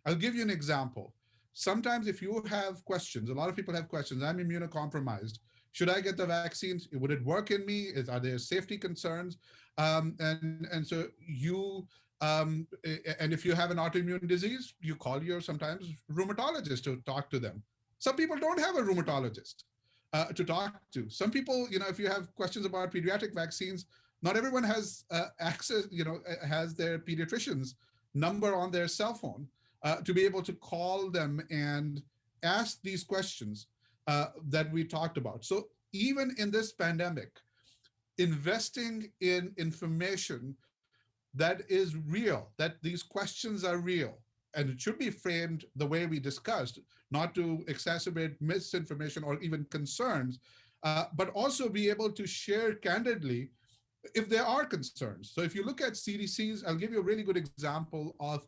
I'll give you an example. Sometimes if you have questions, a lot of people have questions. I'm immunocompromised. Should I get the vaccines? Would it work in me? Are there safety concerns? And so and if you have an autoimmune disease, you call your sometimes rheumatologist to talk to them. Some people don't have a rheumatologist to talk to. Some people, if you have questions about pediatric vaccines, not everyone has access, has their pediatrician's number on their cell phone to be able to call them and ask these questions that we talked about. So even in this pandemic, investing in information that is real, that these questions are real, and it should be framed the way we discussed, not to exacerbate misinformation or even concerns, but also be able to share candidly if there are concerns. So if you look at CDCs, I'll give you a really good example of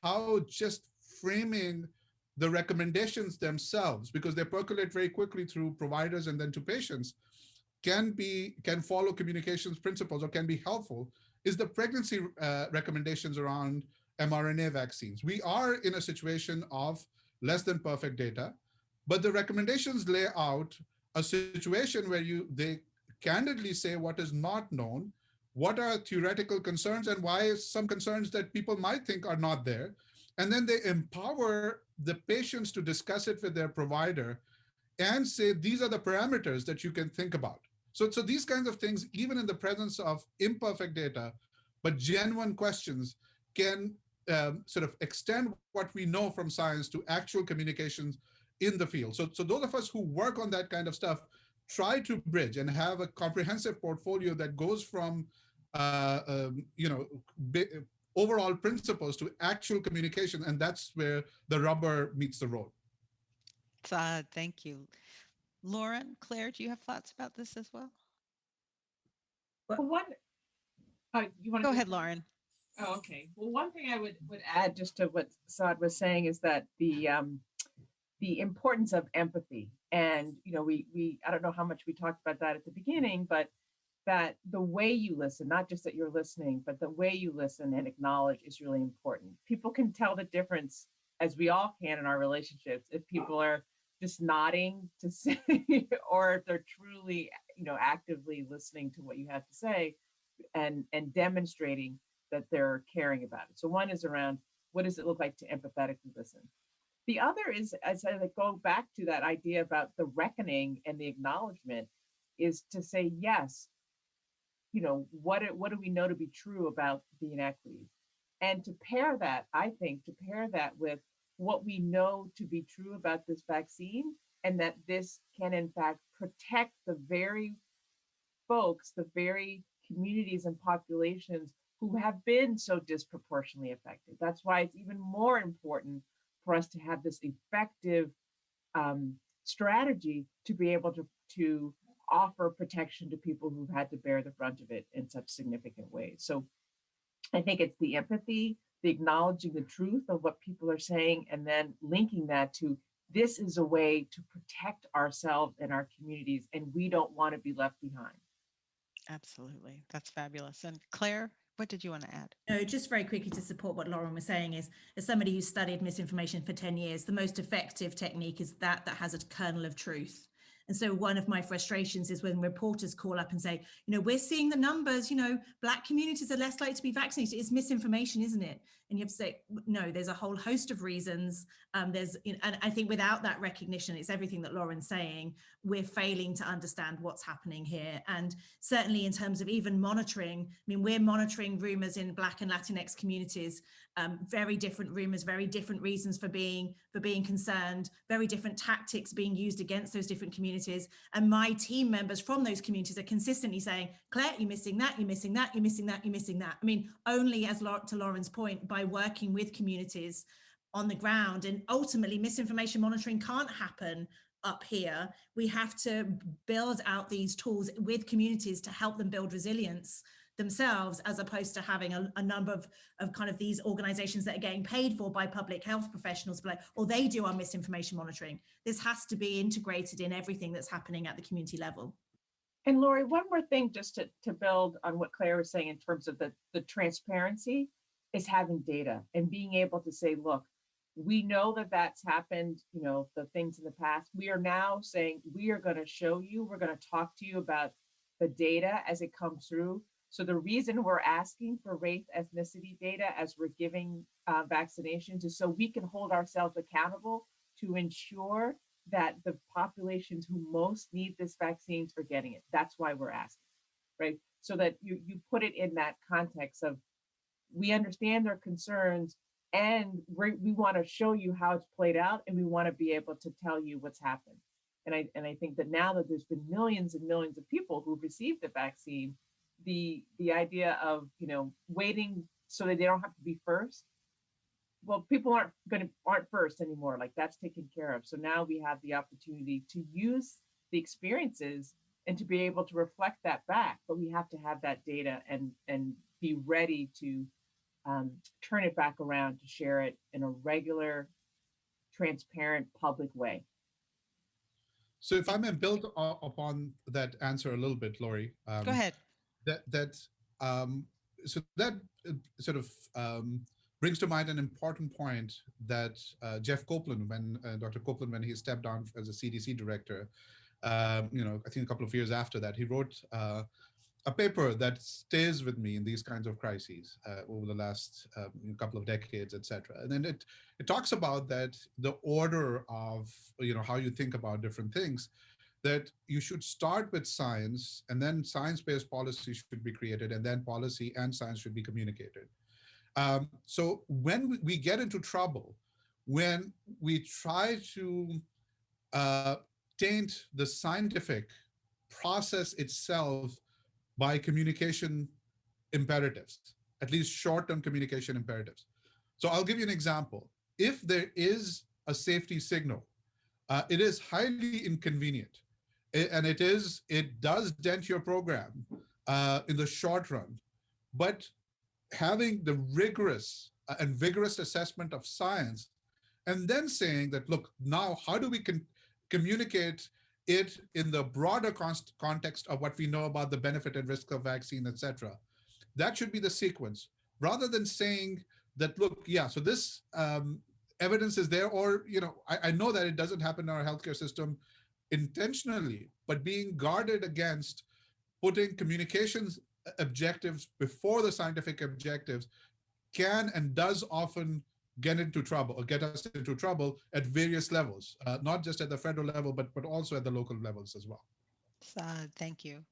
how just framing the recommendations themselves, because they percolate very quickly through providers and then to patients, can follow communications principles or can be helpful, is the pregnancy recommendations around mRNA vaccines. We are in a situation of less than perfect data, but the recommendations lay out a situation where they candidly say what is not known, what are theoretical concerns, and why some concerns that people might think are not there. And then they empower the patients to discuss it with their provider and say, these are the parameters that you can think about. So these kinds of things, even in the presence of imperfect data, but genuine questions, can sort of extend what we know from science to actual communications in the field. So those of us who work on that kind of stuff try to bridge and have a comprehensive portfolio that goes from overall principles to actual communication, and that's where the rubber meets the road. Thank you. Lauren, Claire, do you have thoughts about this as well? Well, you want to go ahead, Lauren? Oh, okay. Well, one thing I would add just to what Saad was saying is that the importance of empathy, and we I don't know how much we talked about that at the beginning, but that the way you listen, not just that you're listening, but the way you listen and acknowledge is really important. People can tell the difference, as we all can in our relationships, if people are just nodding to say, or if they're truly, actively listening to what you have to say and demonstrating that they're caring about it. So one is around, what does it look like to empathetically listen? The other is, as I go back to that idea about the reckoning and the acknowledgement, is to say, yes, what do we know to be true about the inequities? And to pair that with what we know to be true about this vaccine, and that this can in fact protect the very folks, the very communities and populations who have been so disproportionately affected. That's why it's even more important for us to have this effective strategy to be able to offer protection to people who've had to bear the brunt of it in such significant ways. So I think it's the empathy, the acknowledging the truth of what people are saying, and then linking that to, this is a way to protect ourselves and our communities, and we don't want to be left behind. Absolutely. That's fabulous. And Claire, what did you want to add? No, just very quickly to support what Lauren was saying is, as somebody who's studied misinformation for 10 years, the most effective technique is that has a kernel of truth. And so one of my frustrations is when reporters call up and say, we're seeing the numbers, Black communities are less likely to be vaccinated. It's misinformation, isn't it? And you have to say, no, there's a whole host of reasons. And I think without that recognition, it's everything that Lauren's saying, we're failing to understand what's happening here. And certainly in terms of even monitoring, we're monitoring rumors in Black and Latinx communities, very different rumors, very different reasons for being concerned, very different tactics being used against those different communities. And my team members from those communities are consistently saying, Claire, you're missing that, you're missing that, you're missing that, you're missing that. Only to Lauren's point, by working with communities on the ground. And ultimately, misinformation monitoring can't happen up here. We have to build out these tools with communities to help them build resilience themselves, as opposed to having a number of kind of these organizations that are getting paid for by public health professionals, or they do our misinformation monitoring. This has to be integrated in everything that's happening at the community level. And Lori, one more thing just to build on what Claire was saying in terms of the transparency is having data and being able to say, look, we know that that's happened, you know, the things in the past. We are now saying we are going to show you, we're going to talk to you about the data as it comes through. So the reason we're asking for race ethnicity data as we're giving vaccinations is so we can hold ourselves accountable to ensure that the populations who most need this vaccines are getting it. That's why we're asking, right? So that you put it in that context of, we understand their concerns and we want to show you how it's played out, and we want to be able to tell you what's happened. And I think that now that there's been millions and millions of people who've received the vaccine, the idea of, you know, waiting so that they don't have to be first. Well, people aren't first anymore. Like, that's taken care of. So now we have the opportunity to use the experiences and to be able to reflect that back. But we have to have that data and be ready to turn it back around to share it in a regular, transparent, public way. So if I may build upon that answer a little bit, Lori. Go ahead. So that sort of brings to mind an important point that Jeff Copeland, Dr. Copeland, when he stepped down as a CDC director, you know, I think a couple of years after that, he wrote a paper that stays with me in these kinds of crises over the last couple of decades, et cetera. And then it talks about that the order of, you know, how you think about different things, that you should start with science, and then science-based policy should be created, and then policy and science should be communicated. So when we get into trouble, when we try to taint the scientific process itself by communication imperatives, at least short-term communication imperatives. So I'll give you an example. If there is a safety signal, it is highly inconvenient, and it does dent your program in the short run. But having the rigorous and vigorous assessment of science, and then saying that, look, now how do we communicate it in the broader context of what we know about the benefit and risk of vaccine, et cetera. That should be the sequence, rather than saying that, look, yeah, so this evidence is there, or, you know, I know that it doesn't happen in our healthcare system intentionally, but being guarded against putting communications objectives before the scientific objectives can and does often get us into trouble at various levels, not just at the federal level, but also at the local levels as well. Saad, thank you.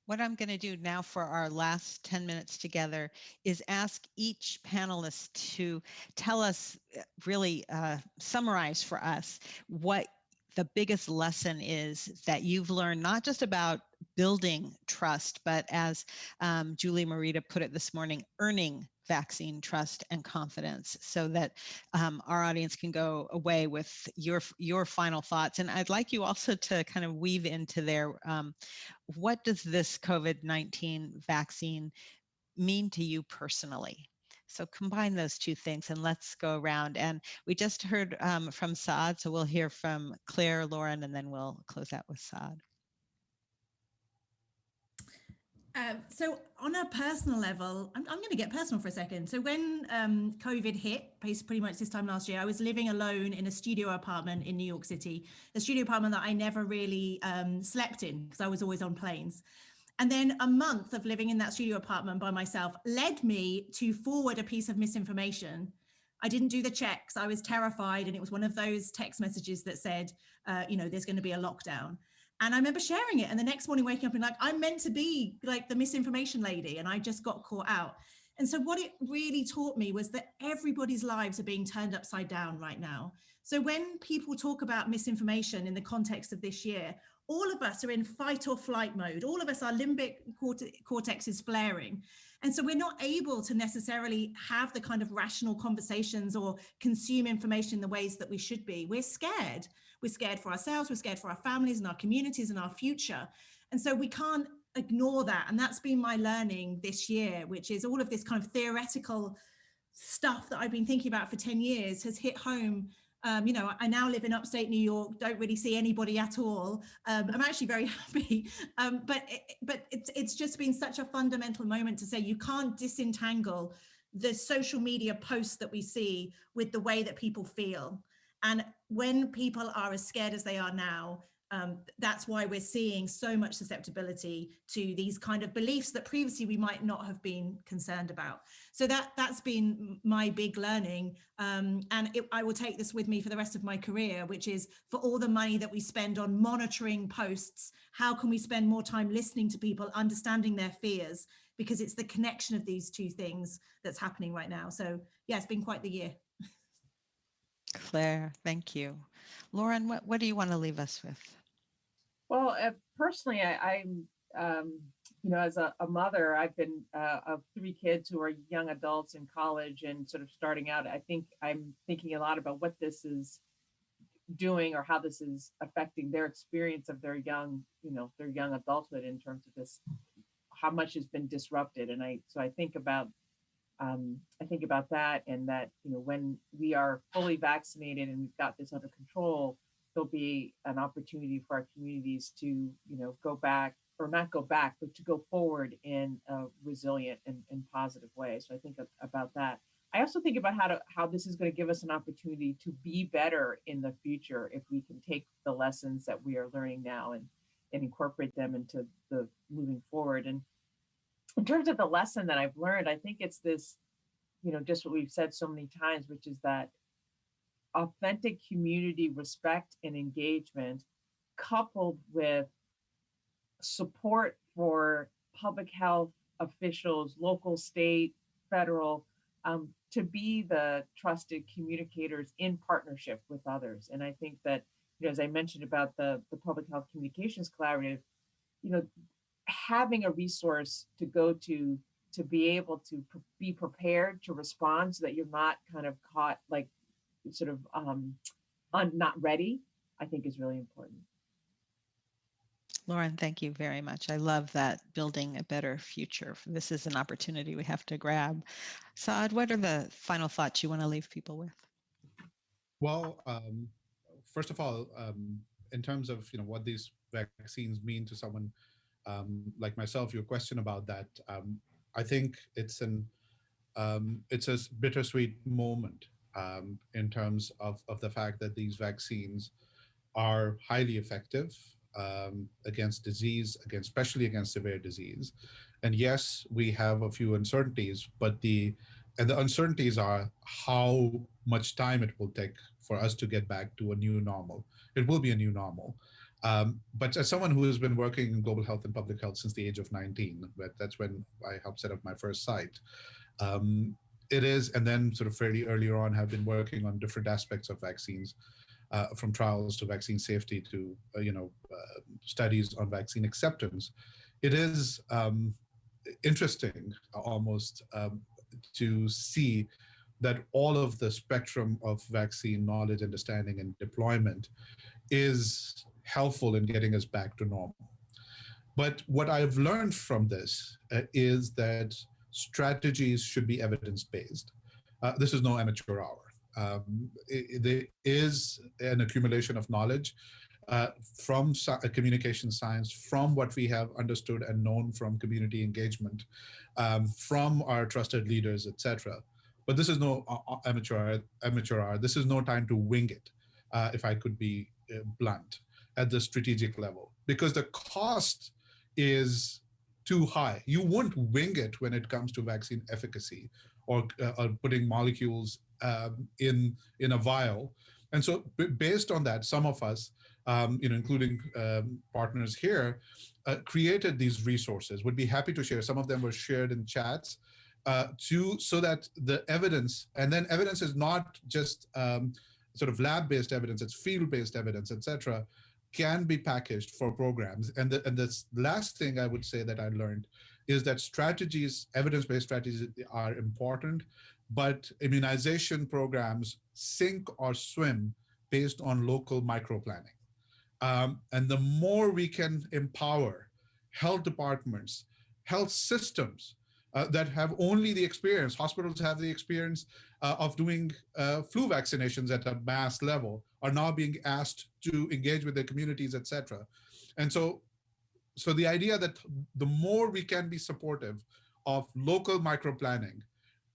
What I'm going to do now for our last 10 minutes together is ask each panelist to tell us, really summarize for us what the biggest lesson is that you've learned, not just about building trust, but as Julie Marita put it this morning, earning vaccine trust and confidence, so that our audience can go away with your final thoughts. And I'd like you also to kind of weave into there, what does this COVID-19 vaccine mean to you personally? So combine those two things and let's go around. And we just heard from Saad, so we'll hear from Claire, Lauren, and then we'll close out with Saad. So on a personal level, I'm going to get personal for a second. So when COVID hit, pretty much this time last year, I was living alone in a studio apartment in New York City, a studio apartment that I never really slept in because I was always on planes. And then a month of living in that studio apartment by myself led me to forward a piece of misinformation. I didn't do the checks. I was terrified. And it was one of those text messages that said, you know, there's going to be a lockdown. And I remember sharing it. And the next morning waking up and like, I'm meant to be like the misinformation lady. And I just got caught out. And so what it really taught me was that everybody's lives are being turned upside down right now. So when people talk about misinformation in the context of this year, all of us are in fight or flight mode. All of us, our limbic cortex is flaring. And so we're not able to necessarily have the kind of rational conversations or consume information in the ways that we should be. We're scared. We're scared for ourselves, we're scared for our families and our communities and our future. And so we can't ignore that. And that's been my learning this year, which is all of this kind of theoretical stuff that I've been thinking about for 10 years has hit home. You know, I now live in upstate New York, don't really see anybody at all. I'm actually very happy. But it's just been such a fundamental moment to say you can't disentangle the social media posts that we see with the way that people feel. And when people are as scared as they are now, that's why we're seeing so much susceptibility to these kind of beliefs that previously we might not have been concerned about. So that's been my big learning. I will take this with me for the rest of my career, which is for all the money that we spend on monitoring posts, how can we spend more time listening to people, understanding their fears? Because it's the connection of these two things that's happening right now. So yeah, it's been quite the year. Claire, thank you. Lauren, what do you want to leave us with? Well, personally, I'm, you know, as a mother, I've been of 3 kids who are young adults in college and sort of starting out. I think I'm thinking a lot about what this is doing or how this is affecting their experience of their young, you know, their young adulthood in terms of this, how much has been disrupted. And I think about that, and that, you know, when we are fully vaccinated and we've got this under control, there'll be an opportunity for our communities to, you know, go back, or not go back, but to go forward in a resilient and positive way. So I think about that. I also think about how this is going to give us an opportunity to be better in the future if we can take the lessons that we are learning now and incorporate them into the moving forward. And in terms of the lesson that I've learned, I think it's this, you know, just what we've said so many times, which is that authentic community respect and engagement, coupled with support for public health officials, local, state, federal, to be the trusted communicators in partnership with others. And I think that, you know, as I mentioned about the Public Health Communications Collaborative, you know, having a resource to go to be able to be prepared to respond so that you're not kind of caught like sort of not ready, I think is really important. Lauren, thank you very much. I love that, building a better future. This is an opportunity we have to grab. Saad, what are the final thoughts you want to leave people with? Well, first of all, in terms of, you know, what these vaccines mean to someone like myself, your question about that, I think it's a bittersweet moment in terms of the fact that these vaccines are highly effective against disease, especially against severe disease. And yes, we have a few uncertainties, but the uncertainties are how much time it will take for us to get back to a new normal. It will be a new normal. But as someone who has been working in global health and public health since the age of 19, that's when I helped set up my first site. It is, and then sort of fairly earlier on, have been working on different aspects of vaccines, from trials to vaccine safety to studies on vaccine acceptance. It is interesting almost to see that all of the spectrum of vaccine knowledge, understanding, and deployment is helpful in getting us back to normal. But what I've learned from this is that strategies should be evidence-based. This is no amateur hour. There is an accumulation of knowledge from communication science, from what we have understood and known from community engagement, from our trusted leaders, etc. But this is no amateur hour. This is no time to wing it, if I could be blunt, at the strategic level, because the cost is too high. You won't wing it when it comes to vaccine efficacy or putting molecules in a vial. And so based on that, some of us, including partners here, created these resources. Would be happy to share. Some of them were shared in chats so that the evidence, and then evidence is not just sort of lab-based evidence, it's field-based evidence, etc., can be packaged for programs. And the last thing I would say that I learned is that strategies, evidence-based strategies, are important, but immunization programs sink or swim based on local micro planning. And the more we can empower health departments, health systems that have only the experience, hospitals have the experience of doing flu vaccinations at a mass level, are now being asked to engage with their communities, et cetera. And so the idea that the more we can be supportive of local micro planning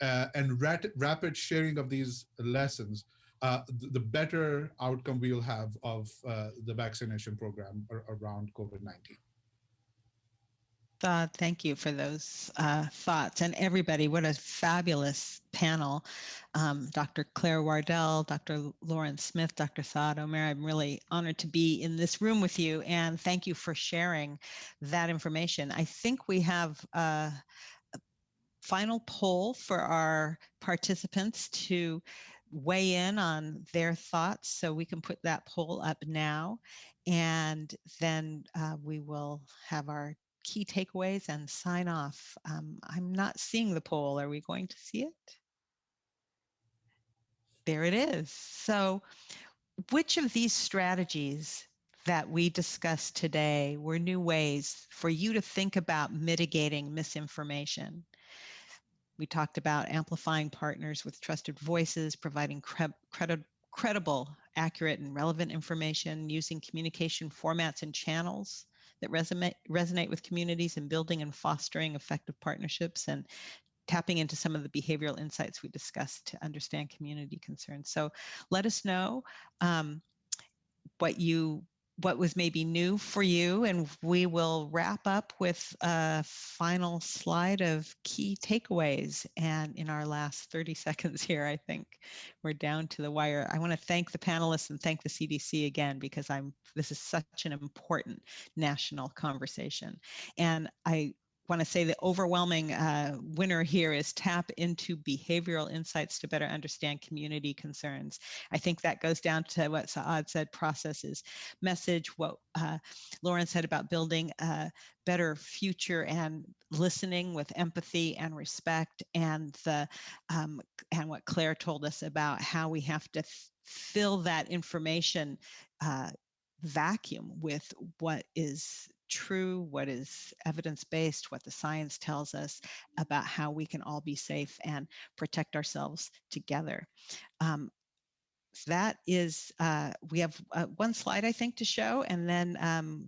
and rapid sharing of these lessons, the better outcome we will have of the vaccination program around COVID-19. Thank you for those thoughts. And everybody, what a fabulous panel. Dr. Claire Wardell, Dr. Lauren Smith, Dr. Saad Omer, I'm really honored to be in this room with you. And thank you for sharing that information. I think we have a final poll for our participants to weigh in on their thoughts. So we can put that poll up now. And then we will have our key takeaways and sign off. I'm not seeing the poll. Are we going to see it? There it is. So which of these strategies that we discussed today were new ways for you to think about mitigating misinformation? We talked about amplifying partners with trusted voices, providing credible, accurate, and relevant information, using communication formats and channels that resonate with communities, and building and fostering effective partnerships, and tapping into some of the behavioral insights we discussed to understand community concerns. So let us know what was maybe new for you, and we will wrap up with a final slide of key takeaways. And in our last 30 seconds here, I think we're down to the wire. I want to thank the panelists and thank the CDC again, because this is such an important national conversation. And I want to say the overwhelming winner here is tap into behavioral insights to better understand community concerns. I think that goes down to what Saad said, processes, message, what Lauren said about building a better future and listening with empathy and respect, and what Claire told us about how we have to fill that information vacuum with what is true, what is evidence-based, what the science tells us about how we can all be safe and protect ourselves together. That is, we have one slide, I think, to show, and then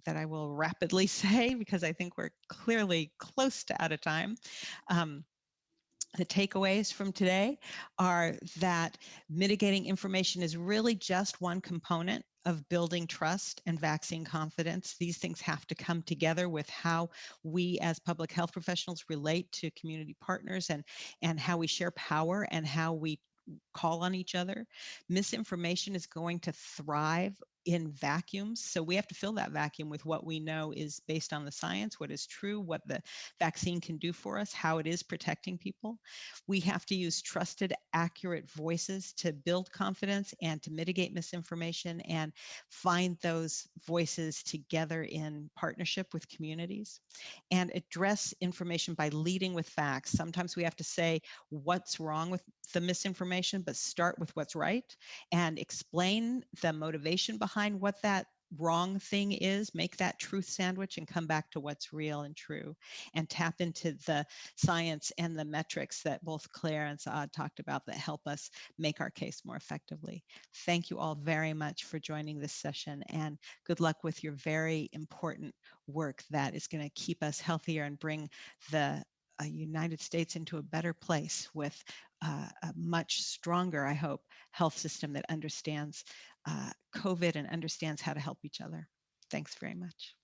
that I will rapidly say, because I think we're clearly close to out of time. The takeaways from today are that mitigating information is really just one component of building trust and vaccine confidence. These things have to come together with how we as public health professionals relate to community partners, and how we share power and how we call on each other. Misinformation is going to thrive in vacuums. So we have to fill that vacuum with what we know is based on the science, what is true, what the vaccine can do for us, how it is protecting people. We have to use trusted, accurate voices to build confidence and to mitigate misinformation, and find those voices together in partnership with communities, and address information by leading with facts. Sometimes we have to say what's wrong with the misinformation, but start with what's right and explain the motivation behind what that wrong thing is, make that truth sandwich, and come back to what's real and true, and tap into the science and the metrics that both Claire and Saad talked about that help us make our case more effectively. Thank you all very much for joining this session, and good luck with your very important work that is going to keep us healthier and bring the United States into a better place with a much stronger, I hope, health system that understands COVID and understands how to help each other. Thanks very much.